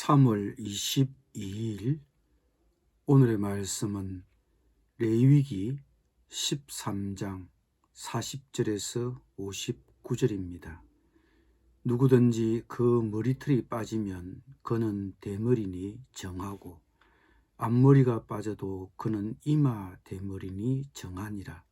3월 22일 오늘의 말씀은 레위기 13장 40절에서 59절입니다. 누구든지 그 머리털이 빠지면 그는 대머리니 정하고 앞머리가 빠져도 그는 이마 대머리니 정하니라.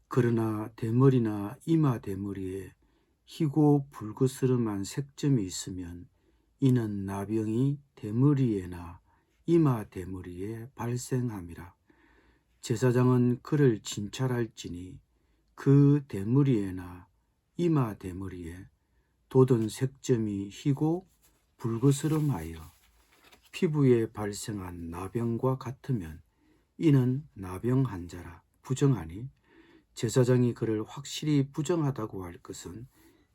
그러나 대머리나 이마 대머리에 희고 붉으스름한 색점이 있으면 이는 나병이 대머리에나 이마 대머리에 발생함이라. 제사장은 그를 진찰할지니 그 대머리에나 이마 대머리에 돋은 색점이 희고 붉으스름하여 피부에 발생한 나병과 같으면 이는 나병 환자라 부정하니, 제사장이 그를 확실히 부정하다고 할 것은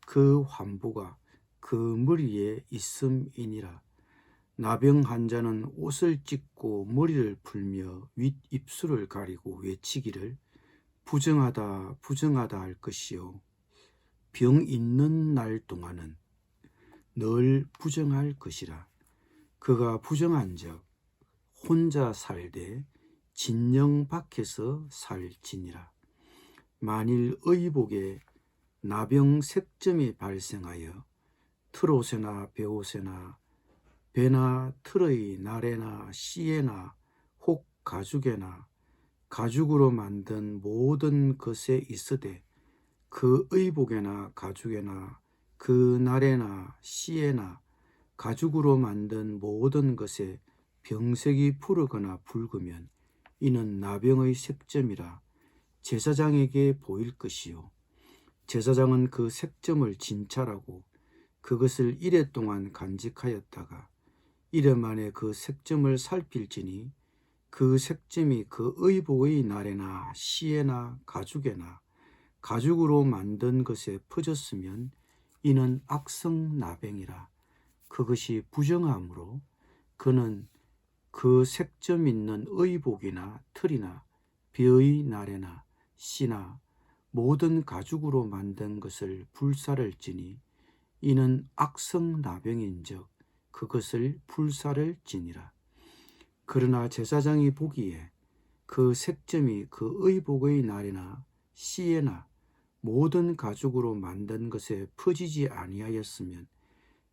그 환부가 그 머리에 있음이니라. 나병 환자는 옷을 찢고 머리를 풀며 윗입술을 가리고 외치기를 부정하다 부정하다 할 것이요, 병 있는 날 동안은 늘 부정할 것이라. 그가 부정한즉 혼자 살되 진영 밖에서 살지니라. 만일 의복에 나병 색점이 발생하여 트롯에나 베옷에나 배나 틀의 나래나 씨에나 혹 가죽에나 가죽으로 만든 모든 것에 있으되 그 의복에나 가죽에나 그 나래나 씨에나 가죽으로 만든 모든 것에 병색이 푸르거나 붉으면 이는 나병의 색점이라 제사장에게 보일 것이요, 제사장은 그 색점을 진찰하고 그것을 이레 동안 간직하였다가 이레 만에 그 색점을 살필지니 그 색점이 그 의복의 나래나 씨에나 가죽에나 가죽으로 만든 것에 퍼졌으면 이는 악성 나병이라. 그것이 부정하므로 그는 그 색점 있는 의복이나 틀이나 벼의 나래나 씨나 모든 가죽으로 만든 것을 불사를지니 이는 악성 나병인즉 그것을 불사를지니라. 그러나 제사장이 보기에 그 색점이 그 의복의 나래나 씨에나 모든 가죽으로 만든 것에 퍼지지 아니하였으면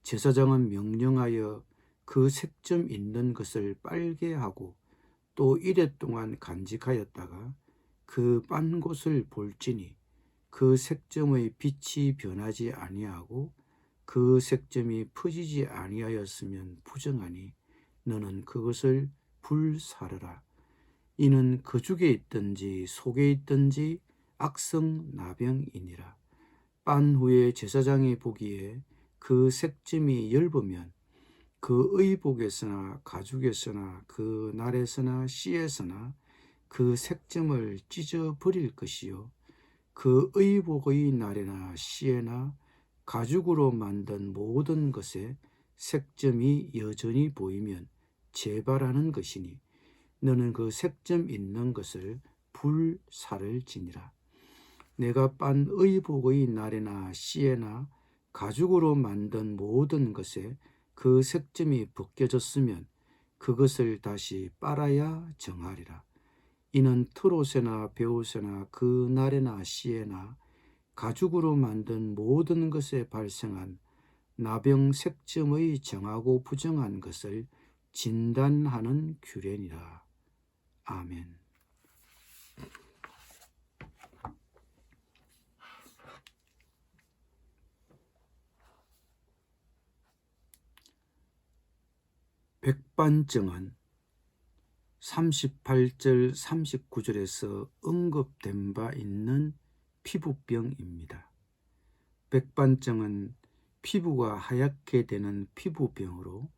제사장은 명령하여 그 색점 있는 것을 빨게 하고 또 이레 동안 간직하였다가 그 빤 곳을 볼지니 그 색점의 빛이 변하지 아니하고 그 색점이 퍼지지 아니하였으면 부정하니 너는 그것을 불사르라. 이는 그죽에 있든지 속에 있든지 악성 나병이니라. 빤 후에 제사장이 보기에 그 색점이 엷으면 그 의복에서나 가죽에서나 그 날에서나 씨에서나 그 색점을 찢어 버릴 것이요, 그 의복의 나래나 씨에나 가죽으로 만든 모든 것에 색점이 여전히 보이면 재발하는 것이니 너는 그 색점 있는 것을 불사를지니라. 내가 빤 의복의 나래나 씨에나 가죽으로 만든 모든 것에 그 색점이 벗겨졌으면 그것을 다시 빨아야 정하리라. 이는 트롯에나 베옷에나 그 나래나 씨에나 가죽으로 만든 모든 것에 발생한 나병 색점의 정하고 부정한 것을 진단하는 규례니라. 아멘. 백반증은 38절 39절에서 언급된 바 있는 피부병입니다. 백반증은 피부가 하얗게 되는 피부병으로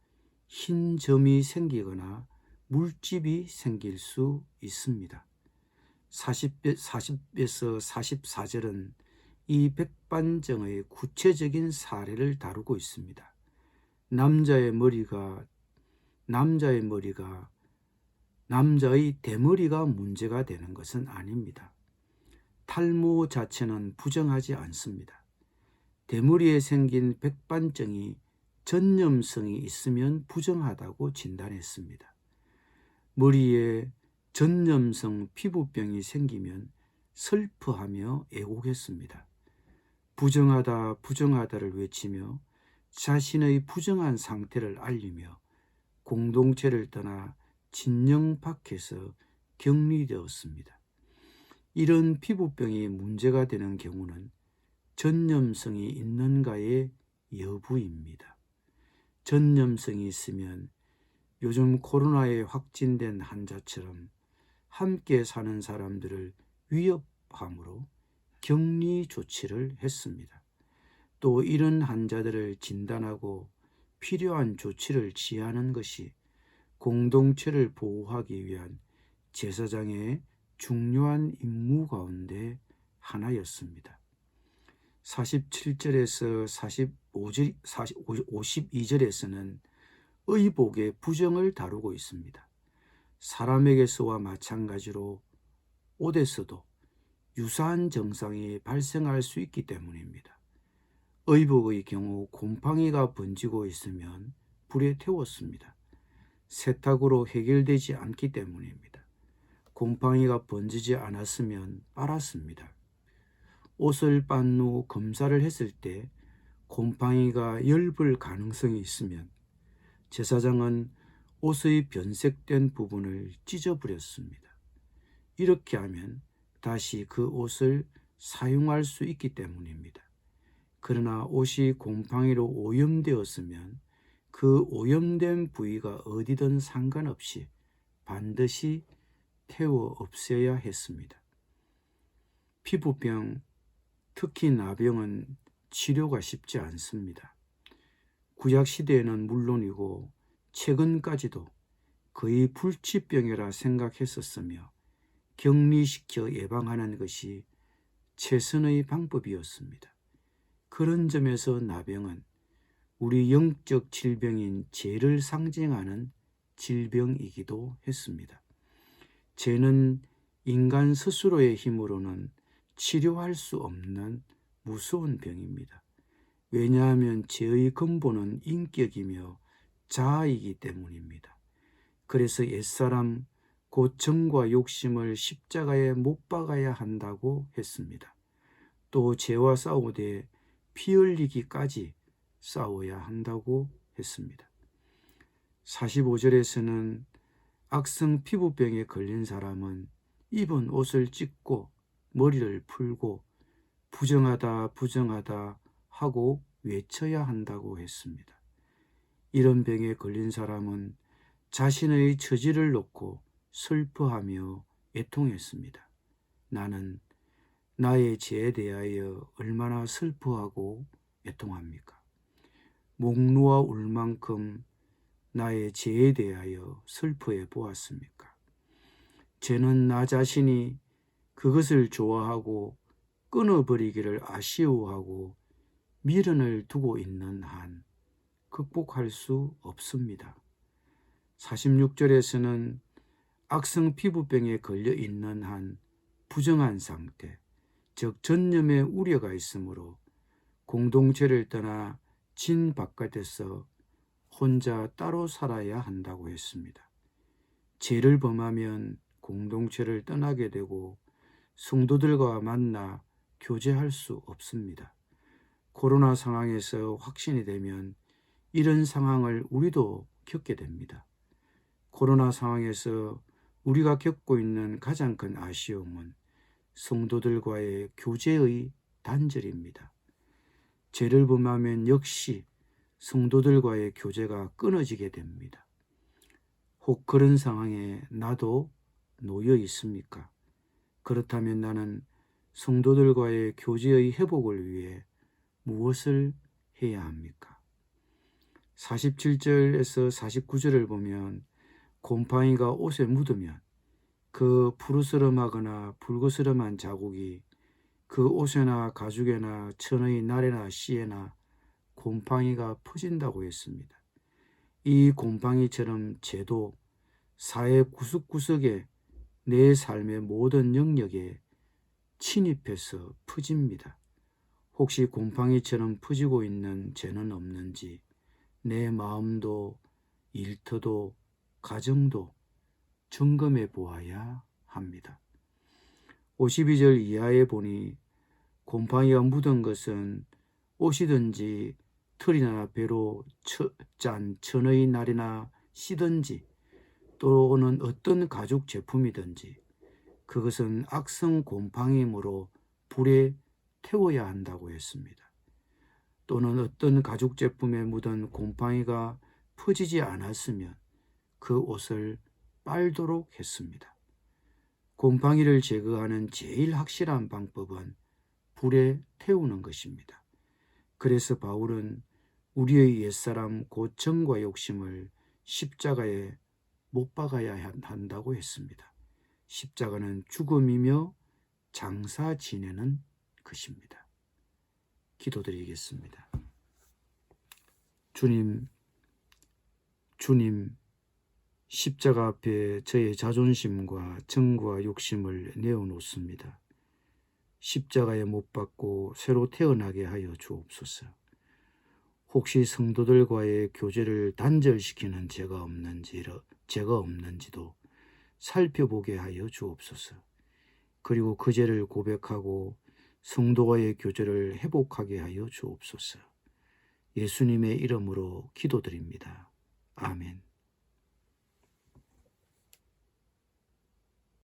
흰 점이 생기거나 물집이 생길 수 있습니다. 40에서 44절은 이 백반증의 구체적인 사례를 다루고 있습니다. 남자의 대머리가 문제가 되는 것은 아닙니다. 탈모 자체는 부정하지 않습니다. 대머리에 생긴 백반증이 전염성이 있으면 부정하다고 진단했습니다. 머리에 전염성 피부병이 생기면 슬퍼하며 애곡했습니다. 부정하다, 부정하다를 외치며 자신의 부정한 상태를 알리며 공동체를 떠나 진영 밖에서 격리되었습니다. 이런 피부병이 문제가 되는 경우는 전염성이 있는가의 여부입니다. 전염성이 있으면 요즘 코로나에 확진된 환자처럼 함께 사는 사람들을 위협함으로 격리 조치를 했습니다. 또 이런 환자들을 진단하고 필요한 조치를 취하는 것이 공동체를 보호하기 위한 제사장의 중요한 임무 가운데 하나였습니다. 47절에서 52절에서는 의복의 부정을 다루고 있습니다. 사람에게서와 마찬가지로 옷에서도 유사한 증상이 발생할 수 있기 때문입니다. 의복의 경우 곰팡이가 번지고 있으면 불에 태웠습니다. 세탁으로 해결되지 않기 때문입니다. 곰팡이가 번지지 않았으면 빨았습니다. 옷을 빤 후 검사를 했을 때 곰팡이가 엷을 가능성이 있으면 제사장은 옷의 변색된 부분을 찢어버렸습니다. 이렇게 하면 다시 그 옷을 사용할 수 있기 때문입니다. 그러나 옷이 곰팡이로 오염되었으면 그 오염된 부위가 어디든 상관없이 반드시 태워 없애야 했습니다. 피부병, 특히 나병은 치료가 쉽지 않습니다. 구약시대에는 물론이고 최근까지도 거의 불치병이라 생각했었으며 격리시켜 예방하는 것이 최선의 방법이었습니다. 그런 점에서 나병은 우리 영적 질병인 죄를 상징하는 질병이기도 했습니다. 죄는 인간 스스로의 힘으로는 치료할 수 없는 무서운 병입니다. 왜냐하면 죄의 근본은 인격이며 자아이기 때문입니다. 그래서 옛사람 곧 정과 욕심을 십자가에 못 박아야 한다고 했습니다. 또 죄와 싸우되 피 흘리기까지 싸워야 한다고 했습니다. 45절에서는 악성 피부병에 걸린 사람은 입은 옷을 찢고 머리를 풀고 부정하다 부정하다 하고 외쳐야 한다고 했습니다. 이런 병에 걸린 사람은 자신의 처지를 놓고 슬퍼하며 애통했습니다. 나는 나의 죄에 대하여 얼마나 슬퍼하고 애통합니까? 목 놓아 울 만큼 나의 죄에 대하여 슬퍼해 보았습니까? 죄는 나 자신이 그것을 좋아하고 끊어버리기를 아쉬워하고 미련을 두고 있는 한 극복할 수 없습니다. 46절에서는 악성 피부병에 걸려 있는 한 부정한 상태, 즉 전염의 우려가 있으므로 공동체를 떠나 진 바깥에서 혼자 따로 살아야 한다고 했습니다. 죄를 범하면 공동체를 떠나게 되고 성도들과 만나 교제할 수 없습니다. 코로나 상황에서 확진이 되면 이런 상황을 우리도 겪게 됩니다. 코로나 상황에서 우리가 겪고 있는 가장 큰 아쉬움은 성도들과의 교제의 단절입니다. 죄를 범하면 역시 성도들과의 교제가 끊어지게 됩니다. 혹 그런 상황에 나도 놓여 있습니까? 그렇다면 나는 성도들과의 교제의 회복을 위해 무엇을 해야 합니까? 47절에서 49절을 보면 곰팡이가 옷에 묻으면 그 푸르스름하거나 붉으스름한 자국이 그 옷에나 가죽에나 천의 날에나 씨에나 곰팡이가 퍼진다고 했습니다. 이 곰팡이처럼 죄도 사회 구석구석에 내 삶의 모든 영역에 침입해서 퍼집니다. 혹시 곰팡이처럼 퍼지고 있는 죄는 없는지 내 마음도 일터도 가정도 점검해 보아야 합니다. 52절 이하에 보니 곰팡이가 묻은 것은 옷이든지 털이나 배로 짠 천의 날이나 씨든지 또는 어떤 가죽 제품이든지 그것은 악성 곰팡이므로 불에 태워야 한다고 했습니다. 또는 어떤 가죽 제품에 묻은 곰팡이가 퍼지지 않았으면 그 옷을 빨도록 했습니다. 곰팡이를 제거하는 제일 확실한 방법은 불에 태우는 것입니다. 그래서 바울은 우리의 옛사람 곧 정과 욕심을 십자가에 못 박아야 한다고 했습니다. 십자가는 죽음이며 장사 지내는 것입니다. 기도드리겠습니다. 주님, 십자가 앞에 저의 자존심과 정과 욕심을 내어놓습니다. 십자가에 못 박고 새로 태어나게 하여 주옵소서. 혹시 성도들과의 교제를 단절시키는 죄가 없는지도 살펴보게 하여 주옵소서. 그리고 그 죄를 고백하고 성도와의 교제를 회복하게 하여 주옵소서. 예수님의 이름으로 기도드립니다. 아멘.